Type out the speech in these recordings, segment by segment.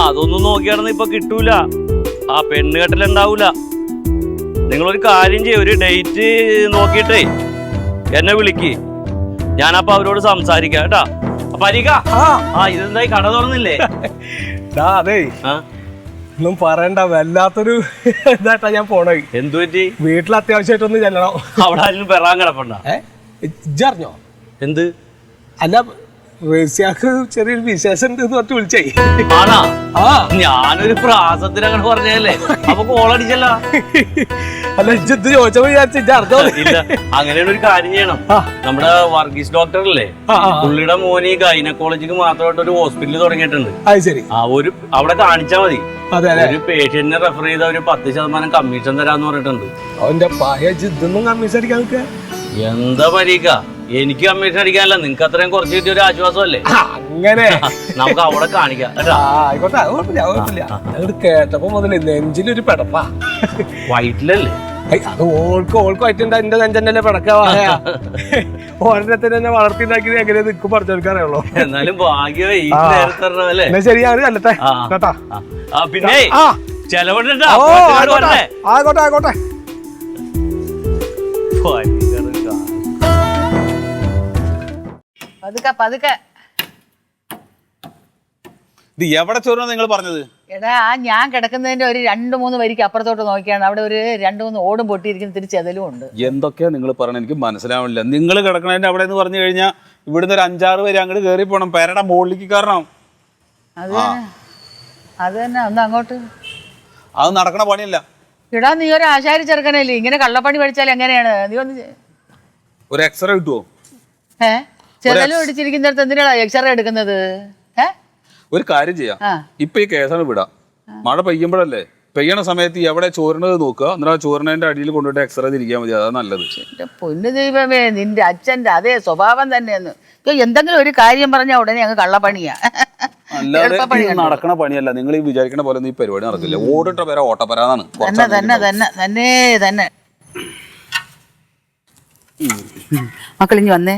അതൊന്നും നോക്കിയാണെന്ന് ഇപ്പൊ കിട്ടൂല. ആ പെണ്ണ് കെട്ടലുണ്ടാവൂല. നിങ്ങളൊരു കാര്യം ചെയ്യും, ഒരു ഡേറ്റ് നോക്കിയിട്ടേ എന്നെ വിളിക്ക്. ഞാനപ്പൊ അവരോട് സംസാരിക്കാം കേട്ടാ. പരിക ഇതെന്തായി കട തുറന്നില്ലേ? അതെ ഒന്നും പറയണ്ട, വല്ലാത്തൊരു ഇതായിട്ടാ ഞാൻ പോണേ. എന്തു പറ്റി? വീട്ടിൽ അത്യാവശ്യമായിട്ടൊന്ന് ചെല്ലണം. അവിടെ ആരും പെറാൻ കിടപ്പുണ്ട? ഇജ്ജറിഞ്ഞോ? എന്ത്? അല്ല റേസ്യാക്ക് ചെറിയൊരു വിശേഷം ഉണ്ട് പറഞ്ഞിട്ട് വിളിച്ചേ. ആണാ? ഞാനൊരു പ്രാസത്തിന് അങ്ങനെ പറഞ്ഞല്ലേ, അപ്പൊ കോളടിച്ചല്ല. അല്ല ഇജ്ജ് ചോദിച്ചപ്പോ വിചാരിച്ചു ഇജ്ജ് അറിഞ്ഞോ? ഇല്ല, അങ്ങനെയുള്ള ഒരു കാര്യം ചെയ്യണം. നമ്മുടെ വർഗീസ് ഡോക്ടർ അല്ലേ, പുള്ളിയുടെ മോന് ഗൈനക്കോളജിക്ക് മാത്രമായിട്ട് ഒരു ഹോസ്പിറ്റൽ തുടങ്ങിയിട്ടുണ്ട്. അത് ശരി. അവിടെ കാണിച്ചാ മതി. അതെ, ഒരു പേഷ്യന്റിനെ റെഫർ ചെയ്ത ഒരു 10% കമ്മീഷൻ തരാന്ന് പറഞ്ഞിട്ടുണ്ട്. അവന്റെ പായ ഇതൊന്നും കമ്മീഷൻ അടിക്കാൻ നിൽക്കുക. എന്താ പരീക്ക, എനിക്ക് കമ്മീഷൻ അടിക്കാനല്ല, നിനക്ക് അത്രയും കുറച്ച് കിട്ടിയ ഒരു ആശ്വാസമല്ലേ. അങ്ങനെ നമുക്ക് അവിടെ കാണിക്കാം. ആയിക്കോട്ടെ, കുഴപ്പമില്ല. അങ്ങോട്ട് കേട്ടപ്പോ മുതലേ നെഞ്ചിലൊരു പെടപ്പാ. വയറ്റിലല്ലേ? അത് ഓൾക്കും ആയിട്ടുണ്ട്. എന്റെ നെഞ്ചല്ലേ പിടക്കാ. ഓരോരുത്തർ തന്നെ വളർത്തിണ്ടാക്കിയത് എങ്ങനെ നിൽക്കും പറഞ്ഞെടുക്കാറുള്ളൂ. എന്നാലും ഭാഗ്യമേ ഈ നേരത്തെ. ശരി, ഞാൻ കല്ലട്ടെ കേട്ടാ. പിന്നെ ചെലവുണ്ട്. ആയിക്കോട്ടെ. പതുക്കെ ഇത് എവിടെ ചോറാ നിങ്ങൾ പറഞ്ഞത്? എടാ, ഞാൻ കിടക്കുന്നതിന്റെ ഒരു 2-3 വരിക്ക് അപ്പുറത്തോട്ട് നോക്കിയാണ് അവിടെ ഒരു 2-3 ഓടും പൊട്ടിയിരിക്കുന്ന തിരിച്ചെതലും ഉണ്ട്. എന്തൊക്കെയാ നിങ്ങൾ പറയണത് എനിക്ക് മനസ്സിലാവില്ല. നിങ്ങൾ കിടക്കണതിന്റെ അവിടെ എന്ന് പറഞ്ഞു കഴിഞ്ഞാൽ ഇവിടുന്ന് ഒരു 5-6 വരെ അങ്ങോട്ട് കയറി പോകണം. പേരയുടെ മുകളിലേക്ക് കയറണം. അത് തന്നെ. ഒന്ന് അങ്ങോട്ട്. അത് നടക്കണ പണിയല്ല. ഇടാ, നീ ഒരു ആശാരി ചെറുക്കനല്ലേ, ഇങ്ങനെ കള്ളപ്പണി പഠിച്ചാൽ എങ്ങനെയാണ്? നീ ഒന്ന് ഒരു എക്സ്റേ കിട്ടുമോ? ചെതലും ഇടിച്ചിരിക്കുന്നിടത്ത് എന്തിനാ എക്സ്റേ എടുക്കുന്നത്? ഒരു കാര്യം ചെയ്യാം, ഇപ്പൊ ഈ കേസാണ് വിടാം. മഴ പെയ്യുമ്പോഴല്ലേ, പെയ്യണ സമയത്ത് എവിടെ ചോരണത് നോക്കുക, എന്നിട്ട് ആ ചോരണേന്റെ അടിയിൽ കൊണ്ടുപോയിട്ട് എക്സ്റേ തിരിക്കാൻ മതി. അതാ നല്ലത്. എന്റെ പൊന്നു ദൈവമേ, നിന്റെ അച്ഛന്റെ അതേ സ്വഭാവം തന്നെയെന്ന്. എന്തെങ്കിലും ഒരു കാര്യം പറഞ്ഞാൽ ഉടനെ അങ്ങ് കള്ളപ്പണിയാ. അല്ലാതെ നടക്കണ പണിയല്ല. നിങ്ങൾ ഈ വിചാരിക്കണ പോലെ ഒന്നും ഈ പരിപാടി നടക്കില്ല. ഓടിട്ട പേര ഓട്ടപ്പരാന്നാണ്. തന്നെ മക്കളിഞ്ഞ് വന്നേ.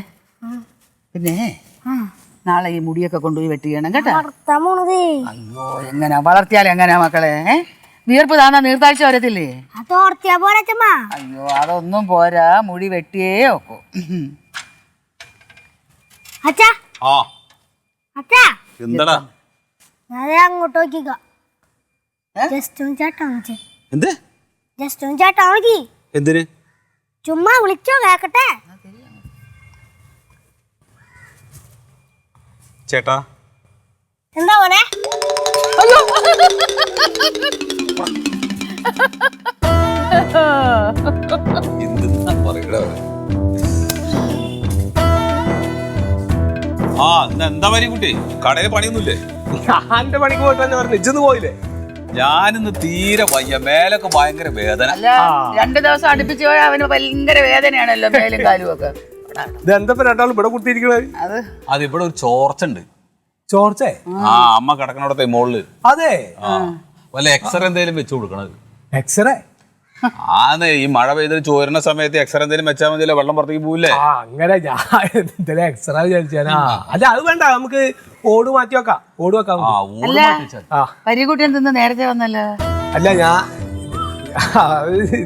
പിന്നെ നാളെ ഈ മുടിയൊക്കെ കൊണ്ടുപോയി വെട്ടിയണം കേട്ടോ. അയ്യോ, എങ്ങനാ വളർത്തിയാൽ എങ്ങനാ മക്കളെ? വീർപ്പ് താന്നാ നീർത്താഴ്ച വരത്തില്ലേ? അയ്യോ, അതൊന്നും പോരാ, മുടി വെട്ടിയേ ഒക്കൂ. എന്താടാ അങ്ങോട്ട് നോക്കിക്കോ. എന്തിന്? ചുമ്മാ വിളിച്ചോ കേക്കട്ടെ. ചേട്ടാ എന്താ മോനെ? എന്താ പനി കുട്ടി? കടയിൽ പണിയൊന്നുമില്ലേ? ഞാന്റെ പണിക്ക് പോയിട്ടാ പറഞ്ഞു. ഇജ്ജൊന്ന് പോയില്ലേ? ഞാനിന്ന് തീരെ വയ്യ, മേലൊക്കെ ഭയങ്കര വേദന. അല്ല, 2 ദിവസം അടുപ്പിച്ച് പോയാൽ അവന് ഭയങ്കര വേദനയാണല്ലോ മേലും കാലും ഒക്കെ. ഇതെന്താ രണ്ടാളും ഇവിടെ കുത്തിയിരിക്കണത്? അത് ഇവിടെ ഒരു ചോർച്ച ഉണ്ട്. ചോർച്ചേ? അമ്മ കിടക്കണോടത്തെ മോളില്. അതെ. വല്ല എക്സ്റേ എന്തേലും വെച്ചു കൊടുക്കണത്. എക്സ്റേ? ഈ മഴ പെയ്ത് ചോരുന്ന സമയത്ത് എക്സ്റേ എന്തേലും വെച്ചാൽ മതിയല്ലോ, വെള്ളം പുറത്തേക്ക് പോവില്ലേ? അങ്ങനെ ഞാൻ എക്സ്റേ വിചാരിച്ചാ. അല്ല, അത് വേണ്ട, നമുക്ക് ഓട് മാറ്റി വെക്കാം. ഓട് വെക്കാം. പരികുട്ടി എന്തെന്ന് നേരത്തെ വന്നല്ലോ? അല്ല, ഞാൻ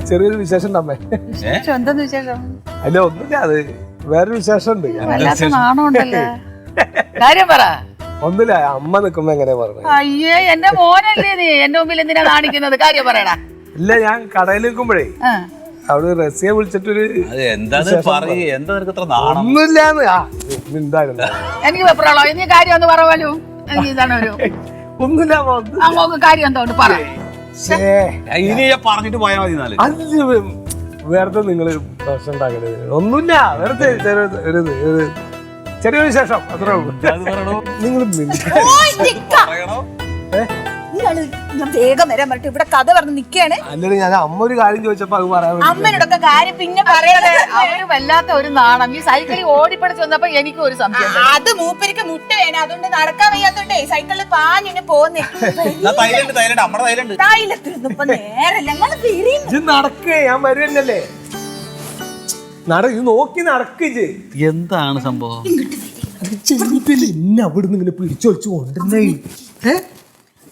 ചെറിയൊരു വിശേഷം ഉണ്ടമ്മേ. എന്തെന്ന് വിശേഷം? അല്ല, ഒന്നുമില്ല, അത് വേറൊരു വിശേഷം ഉണ്ട്. നാണമുണ്ടല്ലോ, കാര്യം പറ. ഒന്നുമില്ല, അമ്മ നിക്കുമ്പോ എങ്ങനെയാ പറഞ്ഞത്? അയ്യേ, എന്റെ മോനല്ലേ നീ, എന്റെ മുമ്പിൽ എന്തിനാ കാണിക്കുന്നത്? കാര്യം പറയടാ. ഇല്ല, ഞാൻ കടയിൽ നിൽക്കുമ്പോഴേ അവിടെ റസിയെ വിളിച്ചിട്ടൊരു ഒന്നുമില്ലാന്ന്. എനിക്ക് വെപ്രാളോ? നീ കാര്യം ഒന്ന് പറവാലോ. ഒന്നുമില്ല, കാര്യം എന്തോണ്ട് പറ. പറഞ്ഞിട്ട് പോയാൽ മതി. വെറുതെ നിങ്ങള് പ്രശ്നം ഉണ്ടാക്കരുത്. ഒന്നുമില്ല, വെറുതെ ചെറിയൊരു വിശേഷം, അത്രേ ഉള്ളൂ. നിങ്ങൾ വേഗം വരാൻ പറഞ്ഞിട്ട് ഇവിടെ കഥ പറഞ്ഞ് നിക്കാണ്. അല്ലെങ്കിൽ ഞാൻ അമ്മ ഒരു കാര്യം ചോദിച്ചപ്പോ അത് പറയാൻ അമ്മനോടൊക്കെ കാര്യം പിന്നെ പറയണേ. അവര് വല്ലാത്ത ഒരു നാണം. ഈ സൈക്കിളിൽ ഓടിപ്പടിച്ച് വന്നപ്പോ എനിക്കും ഒരു സംശയം. അത് മൂപ്പരിക്ക് മുട്ട വേണം, അതുകൊണ്ട് നടക്കാൻ വയ്യാത്തോണ്ടേ സൈക്കിളിൽ പാഞ്ഞിന് പോന്നേ. തൈലത്തിനൊന്നും ഇപ്പൊ നേരല്ല. നടക്കേ, ഞാൻ വരുന്നല്ലേ. ഇത് നോക്കി നടക്ക്. എന്താണ് സംഭവം? എന്നെ അവിടുന്ന് ഇങ്ങനെ പിടിച്ചൊളിച്ചു കൊണ്ടിരുന്നേ.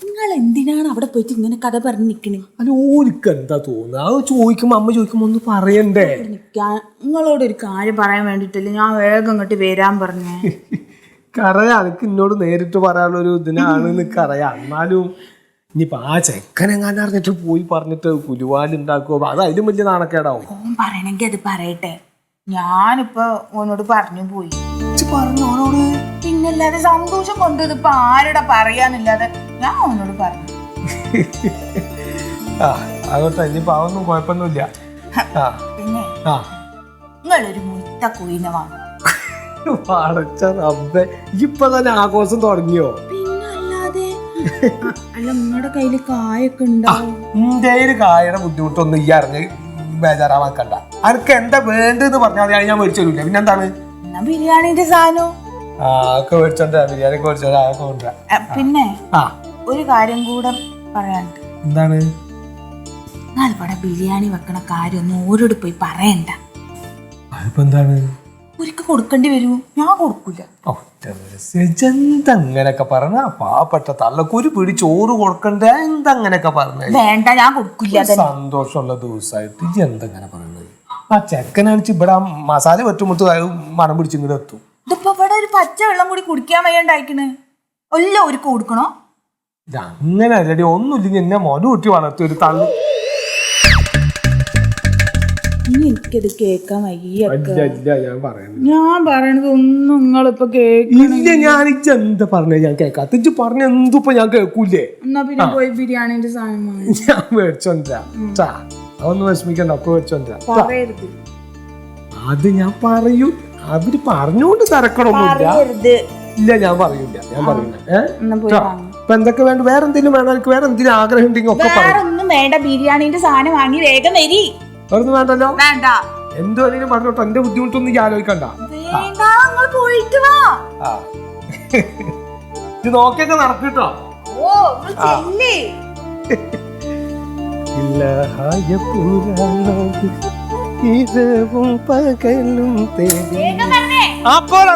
നിങ്ങൾ എന്തിനാണ് അവിടെ പോയിട്ട് ഇങ്ങനെ കഥ പറഞ്ഞ് നിക്കണേ? അല്ല ഓർക്ക് എന്താ തോന്നുക? അത് ചോദിക്കുമ്പോ അമ്മ ചോദിക്കുമ്പോ ഒന്ന് പറയണ്ടേ? നിങ്ങളോട് ഒരു കാര്യം പറയാൻ വേണ്ടിട്ടല്ലേ ഞാൻ വേഗം ഇങ്ങോട്ട് വരാൻ പറഞ്ഞേ. കറയാ, എനിക്ക് എന്നോട് നേരിട്ട് പറയാനുള്ളൊരു ഇതിനാണ് നിനക്കറിയാം. എന്നാലും ഇനിയിപ്പോ ആ ചെക്കനെങ്ങാനും അറിഞ്ഞിട്ട് പോയി പറഞ്ഞിട്ട് കുലുവാലുണ്ടാക്കുമോ, അത് അതിലും വലിയ നാണക്കേടാവും. ഓൻ പറയണെങ്കി അത് പറയട്ടെ. ഞാനിപ്പോ ഓനോട് പറഞ്ഞു പോയി. പറഞ്ഞു ഓനോട്? പിന്നല്ലാതെ സന്തോഷം കൊണ്ട് ഇതിപ്പോ ആരുടെ പറയാനില്ലാതെ ഞാൻ ഓനോട് പറഞ്ഞു. ആ അതോട്ടെ, ഇനിയിപ്പോ അതൊന്നും കുഴപ്പമൊന്നുമില്ല. പിന്നെ നിങ്ങളൊരു മുത്ത കുയിനെ വാങ്ങും. അടച്ച റബ്ബേ, ഇപ്പൊ തന്നെ ആഘോഷം തുടങ്ങിയോ? പിന്നല്ലാതെ. അല്ല നിങ്ങളുടെ കയ്യില് കായൊക്കെ ഉണ്ടാവും. ഇന്ത്യയിൽ കായയുടെ ബുദ്ധിമുട്ടൊന്നും ഈ അറിഞ്ഞ് ബേജാറാവാക്കണ്ട. അനക്ക് എന്താ വേണ്ടെന്ന് പറഞ്ഞാൽ ഞാൻ മേടിച്ചു തരൂല. പിന്നെന്താണ്? എന്നാ ബിരിയാണിന്റെ സാധനം ഒക്കെ മേടിച്ചോണ്ടാ, ബിരിയാണി ഒക്കെ മേടിച്ചോണ്ടാ, അതൊക്കെ കൊണ്ടുവരാ. പിന്നെ ആ ഒരു കാര്യം കൂടെ പറയാനുണ്ട്. എന്താണ്? നിങ്ങൾ ഇവിടെ ബിരിയാണി വെക്കണ കാര്യം ഒന്നും ഓരോട് പോയി പറയണ്ട. അതിപ്പോ എന്താണ്? ഒരിക്കൽ കൊടുക്കേണ്ടി വരൂ, ഞാൻ കൊടുക്കൂല. എന്തങ്ങനൊക്കെ പറഞ്ഞ പാവപ്പെട്ട തള്ളക്ക് ഒരു പിടി ചോറ് കൊടുക്കണ്ട, എന്തങ്ങനൊക്കെ പറഞ്ഞ? വേണ്ട, ഞാൻ കൊടുക്കില്ല. സന്തോഷമുള്ള ദിവസമായിട്ട് ഇജ്ജ് എന്തങ്ങനെ പറയുന്നത്? ആ ചെക്കനടിച്ച് ഇവിടെ മസാല വെട്ടുമുട്ട് മണം പിടിച്ച് ഇങ്ങോട്ട് എത്തും. ഇതിപ്പോ ഇവിടെ ഒരു പച്ച വെള്ളം കൂടി കുടിക്കാൻ വയ്യണ്ടായിക്കണ്. എല്ലാം ഒരുക്ക് കൊടുക്കണോ? അങ്ങനെ അല്ലടി, ഒന്നുമില്ലെങ്കിൽ എന്നെ മോന് കൂട്ടി വളർത്തി ഒരു തള്ളു. ഇനി എനിക്കത് കേക്കാൻ വയ്യ. ഞാൻ പറയുന്നത്, ഞാൻ പറയണത് ഒന്നും നിങ്ങളിപ്പോ ഇല്ല. ഞാൻ എന്താ പറഞ്ഞ ഞാൻ കേക്കാത്ത? ഇജ്ജ് പറഞ്ഞ എന്തിപ്പോ ഞാൻ കേൾക്കൂലേ? എന്നാ പിന്നെ പോയി ബിരിയാണിന്റെ സാധനം ഞാൻ മേടിച്ചോണ്ടാ. അതൊന്നും വിഷമിക്കണ്ട, ഒക്കെ മേടിച്ചോണ്ടാ. പറയരുത്. അത് ഞാൻ പറയൂ, അവര് പറഞ്ഞോണ്ട് തിരക്കണമൊന്നുമില്ല. ഇല്ല, ഞാൻ പറയൂല, ഞാൻ പറയൂല. ഇപ്പൊ എന്തൊക്കെ വേണ്ട? വേറെ എന്തെങ്കിലും വേണം? എനിക്ക് വേറെ എന്തെങ്കിലും ആഗ്രഹം ഉണ്ടെങ്കിൽ ഒക്കെ വേറെ ഒന്നും വേണ്ട. ബിരിയാണിന്റെ സാധനം വാങ്ങി വേഗം വരി. വേറൊന്നും വേണ്ടല്ലോ. വേണ്ട, എന്തോ അതിനും പറഞ്ഞോട്ടോ, എന്റെ ബുദ്ധിമുട്ടൊന്നും ഞാൻ ആലോചിക്കണ്ട. വേണ്ട, നിങ്ങൾ പോയിട്ട് വാ. ഇത് നോക്കിയൊക്കെ നടക്കിട്ടോ. ഓ ചെല്ലേ. ഇരവും പകലും തേടി വേഗം വരണേ. അപ്പോൾ